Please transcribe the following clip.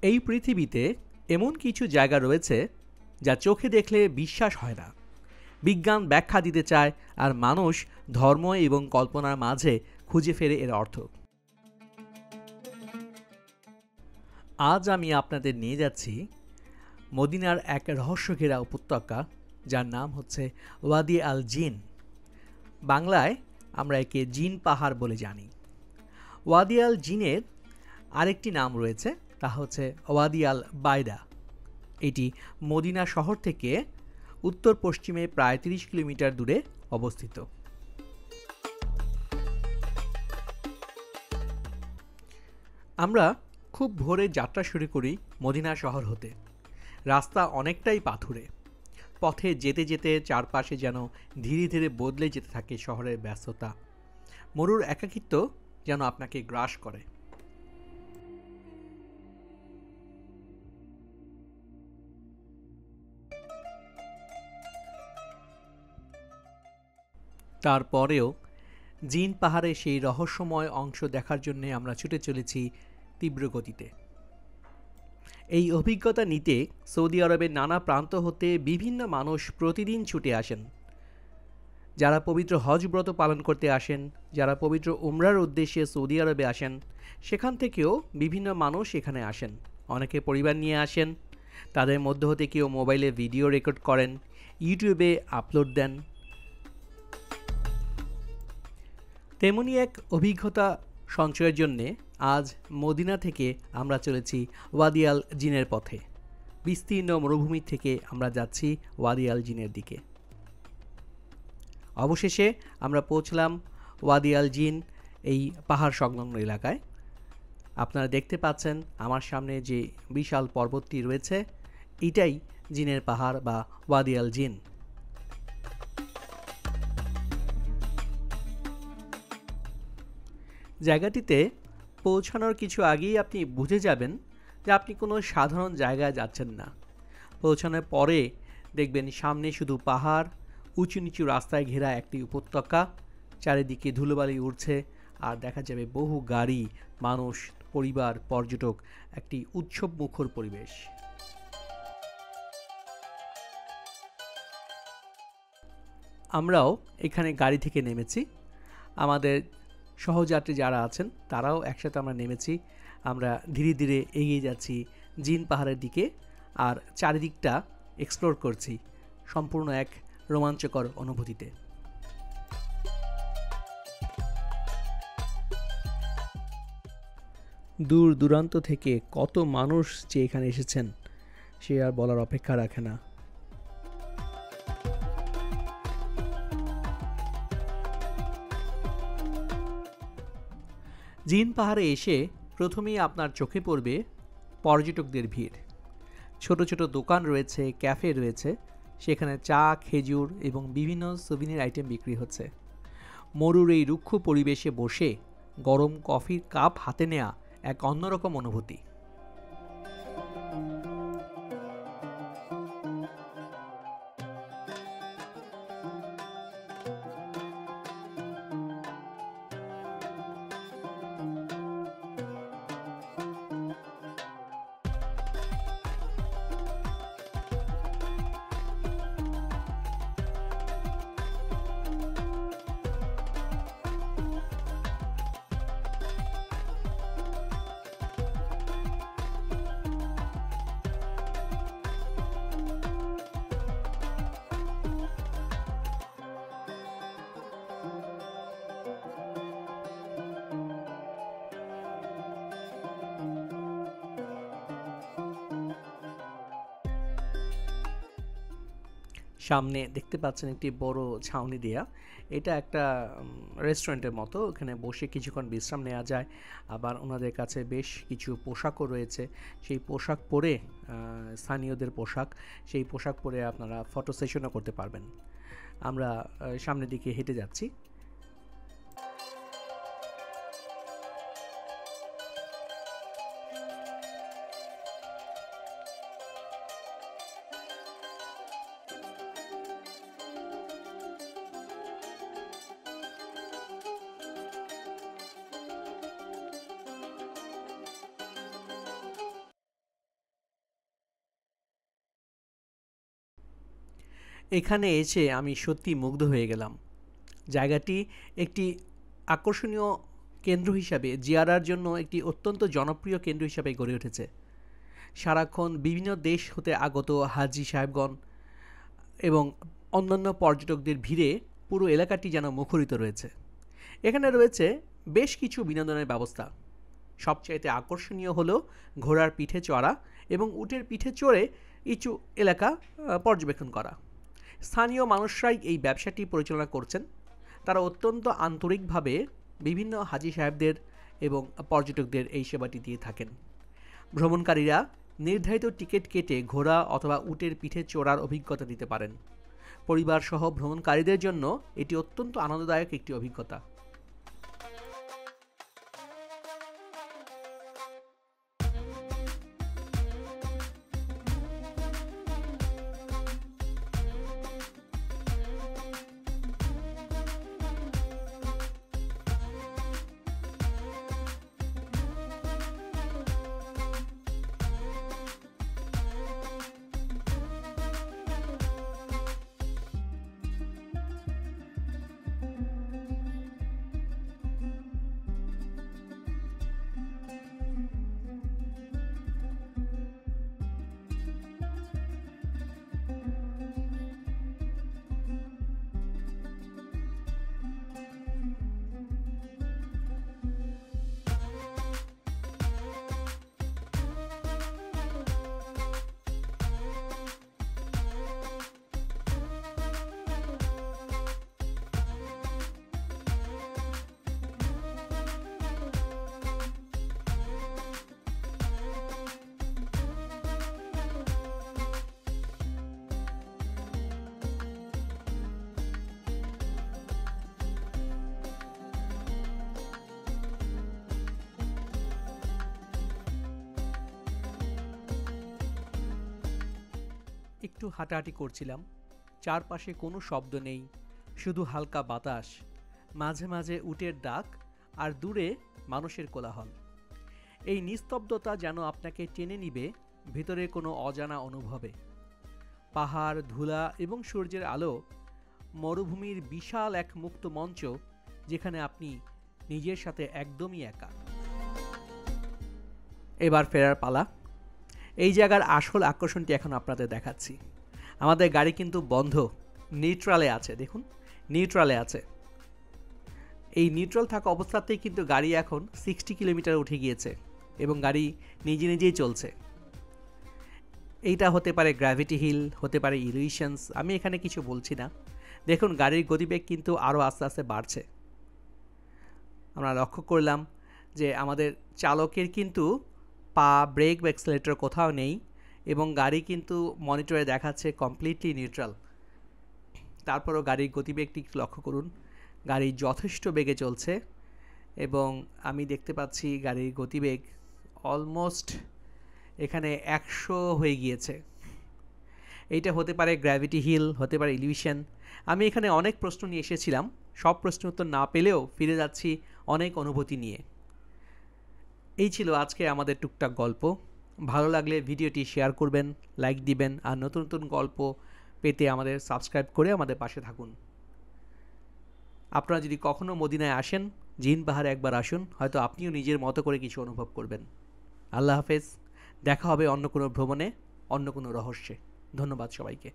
এই পৃথিবীতে এমন কিছু জায়গা রয়েছে যা চোখে দেখলে বিশ্বাস হয় না। বিজ্ঞান ব্যাখ্যা দিতে চায়, আর মানুষ ধর্ম এবং কল্পনার মাঝে খুঁজে ফেরে এর অর্থ। আজ আমি আপনাদের নিয়ে যাচ্ছি মদিনার এক রহস্যঘেরা উপত্যকা, যার নাম হচ্ছে ওয়াদি আল জিন। বাংলায় আমরা একে জিন পাহাড় বলে জানি। ওয়াদি আল জিনের আরেকটি নাম রয়েছে, তা হচ্ছে ওয়াদি আল বাইদা। এটি মদিনা শহর থেকে উত্তর পশ্চিমে প্রায় ৩০ কিলোমিটার দূরে অবস্থিত। আমরা খুব ভোরে যাত্রা শুরু করি মদিনা শহর হতে। রাস্তা অনেকটাই পাথুরে। পথে যেতে যেতে চারপাশে যেন ধীরে ধীরে বদলে যেতে থাকে শহরের ব্যস্ততা। মরুর একাকিত্ব যেন আপনাকে গ্রাস করে। তারপরেও জিন পাহাড়ে সেই রহস্যময় অংশ দেখার জন্য আমরা ছুটে চলেছি তীব্র গতিতে। এই অভিজ্ঞতা নিতে সৌদি আরবের নানা প্রান্ত হতে বিভিন্ন মানুষ প্রতিদিন ছুটে আসেন। যারা পবিত্র হজ ব্রত পালন করতে আসেন, যারা পবিত্র উমরার উদ্দেশ্যে সৌদি আরবে আসেন, সেখান থেকেও বিভিন্ন মানুষ এখানে আসেন। অনেকে পরিবার নিয়ে আসেন। তাদের মধ্য হতে কেউ মোবাইলে ভিডিও রেকর্ড করেন, ইউটিউবে আপলোড দেন। তেমনি এক অভিজ্ঞতা সঞ্চয়ের জন্যে আজ মদিনা থেকে আমরা চলেছি ওয়াদি আল জিনের পথে। বিস্তীর্ণ মরুভূমি থেকে আমরা যাচ্ছি ওয়াদি আল জিনের দিকে। অবশেষে আমরা পৌঁছলাম ওয়াদি আল জিন, এই পাহাড় সংলগ্ন এলাকায়। আপনারা দেখতে পাচ্ছেন আমার সামনে যে বিশাল পর্বতটি রয়েছে, এটাই জিনের পাহাড় বা ওয়াদি আল জিন। জায়গাটিতে পৌঁছানোর কিছু আগেই আপনি বুঝে যাবেন যে আপনি কোনো সাধারণ জায়গায় যাচ্ছেন না। পৌঁছানোর পরে দেখবেন সামনে শুধু পাহাড়, উঁচু নিচু রাস্তায় ঘেরা একটি উপত্যকা, চারিদিকে ধুলোবালি উড়ছে, আর দেখা যাবে বহু গাড়ি, মানুষ, পরিবার, পর্যটক, একটি উৎসব মুখর পরিবেশ। আমরাও এখানে গাড়ি থেকে নেমেছি। আমাদের সহযাত্রী যারা আছেন তারাও একসাথে আমরা নেমেছি। আমরা ধীরে ধীরে এগিয়ে যাচ্ছি জিন পাহাড়ের দিকে, আর চারিদিকটা এক্সপ্লোর করছি সম্পূর্ণ এক রোমাঞ্চকর অনুভূতিতে। দূর দূরান্ত থেকে কত মানুষ যে এখানে এসেছেন সে আর বলার অপেক্ষা রাখে না। জিন পাহাড়ে এসে প্রথমেই আপনার চোখে পড়বে পর্যটকদের ভিড়। ছোট ছোট দোকান রয়েছে, ক্যাফে রয়েছে, সেখানে চা, খেজুর এবং বিভিন্ন সুভিনির আইটেম বিক্রি হচ্ছে। মরুর এই রুক্ষ পরিবেশে বসে গরম কফির কাপ হাতে নেওয়া এক অন্যরকম অনুভূতি। সামনে দেখতে পাচ্ছেন একটি বড় ছাউনি দেয়া। এটা একটা রেস্টুরেন্টের মতো। এখানে বসে কিছুক্ষণ বিশ্রাম নেওয়া যায়। আবার ওনাদের কাছে বেশ কিছু পোশাকও রয়েছে। সেই পোশাক পরে, স্থানীয়দের পোশাক, সেই পোশাক পরে আপনারা ফটো সেশনও করতে পারবেন। আমরা সামনের দিকে হেঁটে যাচ্ছি। এখানে এসে আমি সত্যি মুগ্ধ হয়ে গেলাম। জায়গাটি একটি আকর্ষণীয় কেন্দ্র হিসাবে, জিয়ারার জন্য একটি অত্যন্ত জনপ্রিয় কেন্দ্র হিসাবে গড়ে উঠেছে। সারাক্ষণ বিভিন্ন দেশ হতে আগত হাজি সাহেবগণ এবং অন্যান্য পর্যটকদের ভিড়ে পুরো এলাকাটি যেন মুখরিত রয়েছে। এখানে রয়েছে বেশ কিছু বিনোদনের ব্যবস্থা। সবচাইতে আকর্ষণীয় হলো ঘোড়ার পিঠে চড়া এবং উটের পিঠে চড়ে কিছু এলাকা পর্যবেক্ষণ করা। স্থানীয় মানুষরাই এই ব্যবসাটি পরিচালনা করছেন। তারা অত্যন্ত আন্তরিকভাবে বিভিন্ন হাজি সাহেবদের এবং পর্যটকদের এই সেবাটি দিয়ে থাকেন। ভ্রমণকারীরা নির্ধারিত টিকিট কেটে ঘোড়া অথবা উটের পিঠে চড়ার অভিজ্ঞতা নিতে পারেন। পরিবারসহ ভ্রমণকারীদের জন্য এটি অত্যন্ত আনন্দদায়ক একটি অভিজ্ঞতা। একটু হাঁটাহাঁটি করছিলাম। চারপাশে কোনো শব্দ নেই, শুধু হালকা বাতাস, মাঝে মাঝে উটের ডাক আর দূরে মানুষের কোলাহল। এই নিস্তব্ধতা যেন আপনাকে টেনে নিবে ভিতরে কোনো অজানা অনুভবে। পাহাড়, ধুলা এবং সূর্যের আলো, মরুভূমির বিশাল এক মুক্ত মঞ্চ, যেখানে আপনি নিজের সাথে একদমই একা। এবার ফেরার পালা। এই জায়গার আসল আকর্ষণটি এখন আপনাদের দেখাচ্ছি। আমাদের গাড়ি কিন্তু বন্ধ, নিউট্রালে আছে। দেখুন, নিউট্রালে আছে। এই নিউট্রাল থাকা অবস্থাতেই কিন্তু গাড়ি এখন 60 কিলোমিটার উঠে গিয়েছে এবং গাড়ি নিজে নিজেই চলছে। এইটা হতে পারে গ্র্যাভিটি হিল, হতে পারে ইলিউশনস, আমি এখানে কিছু বলছি না। দেখুন গাড়ির গতিবেগ কিন্তু আরও আস্তে আস্তে বাড়ছে। আমরা লক্ষ্য করলাম যে আমাদের চালকের কিন্তু পা, ব্রেক বা অ্যাক্সেলেটর কোথাও নেই এবং গাড়ি কিন্তু মনিটরে দেখাচ্ছে কমপ্লিটলি নিউট্রাল। তারপরও গাড়ির গতিবেগটি লক্ষ্য করুন, গাড়ি যথেষ্ট বেগে চলছে এবং আমি দেখতে পাচ্ছি গাড়ির গতিবেগ অলমোস্ট এখানে 100 হয়ে গিয়েছে। এইটা হতে পারে গ্র্যাভিটি হিল, হতে পারে ইলিউশন। আমি এখানে অনেক প্রশ্ন নিয়ে এসেছিলাম, সব প্রশ্নের উত্তর না পেলেও ফিরে যাচ্ছি অনেক অনুভূতি নিয়ে। এই ছিল আজকে আমাদের টুকটাক গল্প। ভালো লাগলে ভিডিওটি শেয়ার করবেন, লাইক দিবেন, আর নতুন নতুন গল্প পেতে আমাদের সাবস্ক্রাইব করে আমাদের পাশে থাকুন। আপনারা যদি কখনও মদিনায় আসেন, জিন পাহাড়ে একবার আসুন, হয়তো আপনিও নিজের মতো করে কিছু অনুভব করবেন। আল্লাহ হাফেজ। দেখা হবে অন্য কোনো ভ্রমণে, অন্য কোনো রহস্যে। ধন্যবাদ সবাইকে।